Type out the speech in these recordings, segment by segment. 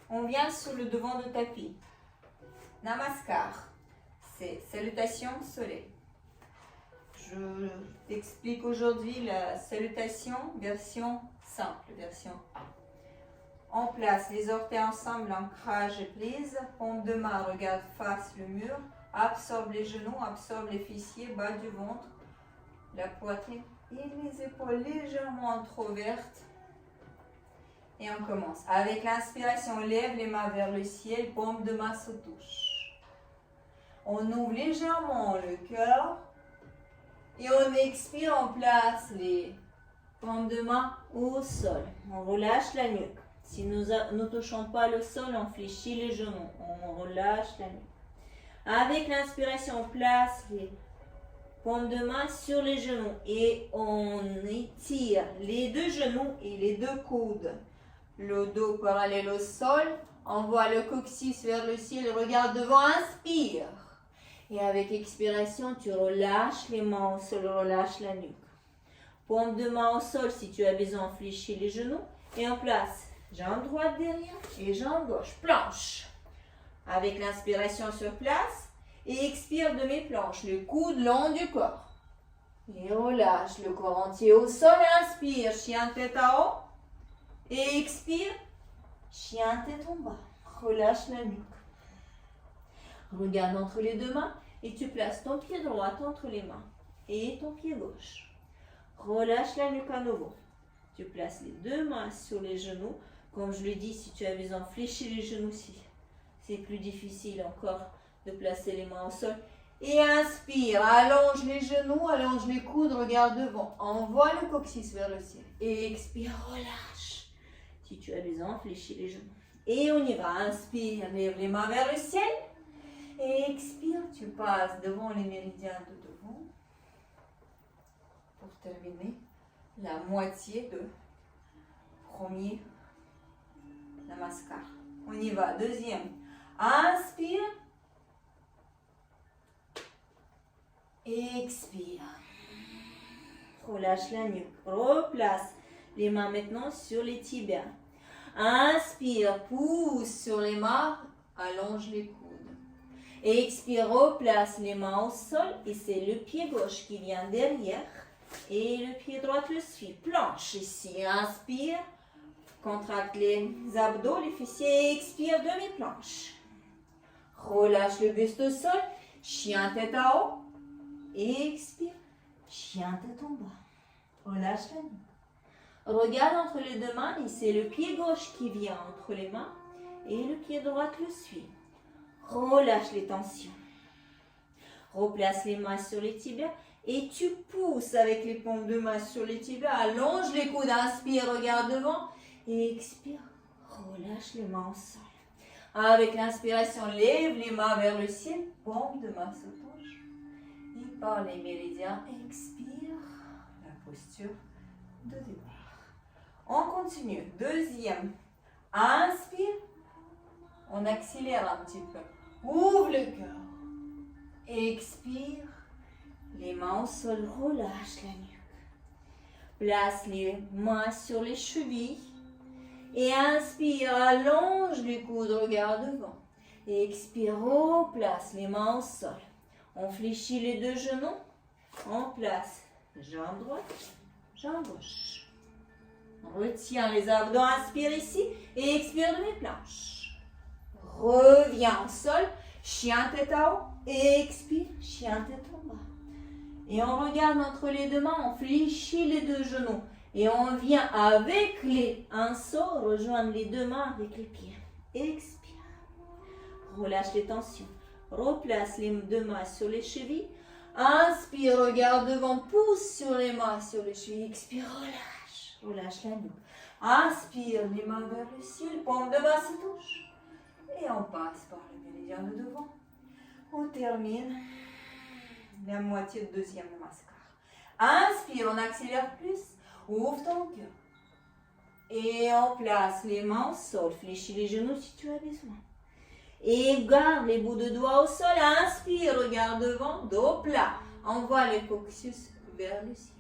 On vient sur le devant du tapis. Namaskar. C'est salutation soleil. Je t'explique aujourd'hui la salutation version simple, version A. En place, les orteils ensemble, ancrage et prise. Paume de main, regarde face le mur. Absorbe les genoux, absorbe les fessiers, bas du ventre, la poitrine et les épaules légèrement entrouvertes. Et on commence. Avec l'inspiration, on lève les mains vers le ciel, paume de main se touche. On ouvre légèrement le cœur et on expire, on place les paumes de main au sol. On relâche la nuque. Si nous ne touchons pas le sol, on fléchit les genoux. On relâche la nuque. Avec l'inspiration, on place les paumes de main sur les genoux et on étire les deux genoux et les deux coudes. Le dos parallèle au sol. Envoie le coccyx vers le ciel. Regarde devant. Inspire. Et avec expiration, tu relâches les mains au sol, relâche la nuque. Paume de main au sol si tu as besoin, fléchis les genoux. Et en place, jambe droite derrière et jambe gauche. Planche. Avec l'inspiration sur place. Et expire demi-planche, le coude long du corps. Et relâche le corps entier au sol. Inspire, chien tête en haut. Et expire, chien tête en bas. Relâche la nuque. Regarde entre les deux mains et tu places ton pied droit entre les mains et ton pied gauche. Relâche la nuque à nouveau. Tu places les deux mains sur les genoux. Comme je le dis, si tu as besoin, fléchis les genoux si c'est plus difficile encore de placer les mains au sol. Et inspire, allonge les genoux, allonge les coudes, regarde devant. Envoie le coccyx vers le ciel. Et expire, relâche. Si tu as besoin, fléchis les genoux. Et on y va. Inspire, lève les mains vers le ciel. Et expire, tu passes devant les méridiens de devant. Pour terminer la moitié de premier namaskar. On y va. Deuxième. Inspire. Expire. Relâche la nuque. Replace les mains maintenant sur les tibias. Inspire, pousse sur les mains, allonge les coudes. Expire, replace les mains au sol et c'est le pied gauche qui vient derrière et le pied droit le suit. Planche ici. Inspire, contracte les abdos, les fessiers et expire, demi-planche. Relâche le buste au sol, chien tête en haut. Expire, chien tête en bas. Relâche la nuque. Regarde entre les deux mains et c'est le pied gauche qui vient entre les mains et le pied droit le suit. Relâche les tensions. Replace les mains sur les tibias et tu pousses avec les paumes de main sur les tibias. Allonge les coudes, inspire, regarde devant et expire. Relâche les mains au sol. Avec l'inspiration, lève les mains vers le ciel, paume de main se touche. Et par les méridiens, expire la posture de départ. On continue. Deuxième. Inspire. On accélère un petit peu. Ouvre le cœur. Expire. Les mains au sol, relâche la nuque. Place les mains sur les chevilles. Et inspire, allonge les coudes, regarde devant. Et expire, replace les mains au sol. On fléchit les deux genoux. On place jambe droite, jambe gauche. On retient les abdos, inspire ici et expire demi-planche. Reviens au sol, chien tête en haut et expire, chien tête en bas. Et on regarde entre les deux mains, on fléchit les deux genoux. Et on vient avec un saut rejoindre les deux mains avec les pieds. Expire. Relâche les tensions. Replace les deux mains sur les chevilles. Inspire, regarde devant, pousse sur les mains sur les chevilles. Expire, relâche. Relâche la nuque. Inspire, les mains vers le ciel. Paume de main se touche. Et on passe par le méridien de devant. On termine la moitié de deuxième namaskar. Inspire, on accélère plus. Ouvre ton cœur. Et on place les mains au sol. Fléchis les genoux si tu as besoin. Et garde les bouts de doigts au sol. Inspire, regarde devant, dos plat. Envoie le coccyx vers le ciel.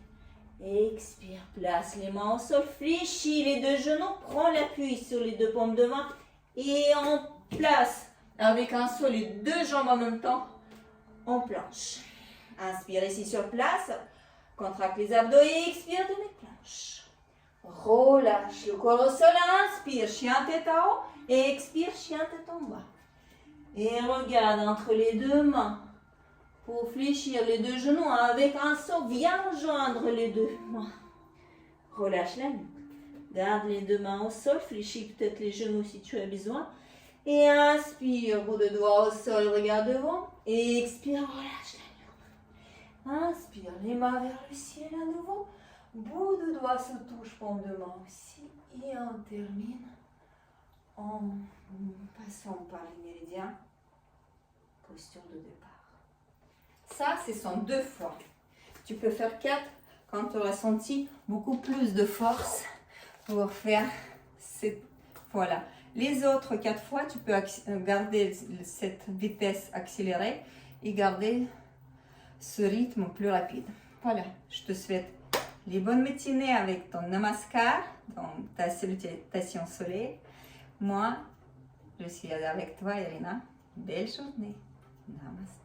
Expire, place les mains au sol. Fléchis les deux genoux. Prends l'appui sur les deux paumes de main. Et on place avec un seul les deux jambes en même temps en planche. Inspire ici sur place. Contracte les abdos et expire demi-planche. Relâche le corps au sol. Inspire, chien tête en haut. Et expire, chien tête en bas. Et regarde entre les deux mains. Pour fléchir les deux genoux avec un saut, viens joindre les deux mains. Relâche la nuque. Garde les deux mains au sol, fléchis peut-être les genoux si tu as besoin. Et inspire, bout de doigt au sol, regarde devant. Et expire, relâche la nuque. Inspire, les mains vers le ciel à nouveau. Bout de doigt se touche, paume de main aussi. Et on termine en passant par les méridiens. Posture de départ. Ça, ce sont 2 fois. Tu peux faire 4 quand tu auras senti beaucoup plus de force pour faire cette fois-là. Les autres 4 fois, tu peux garder cette vitesse accélérée et garder ce rythme plus rapide. Voilà, je te souhaite les bonnes matinées avec ton namaskar, ta salutation soleil. Moi, je suis avec toi, Irina. Belle journée. Namaste.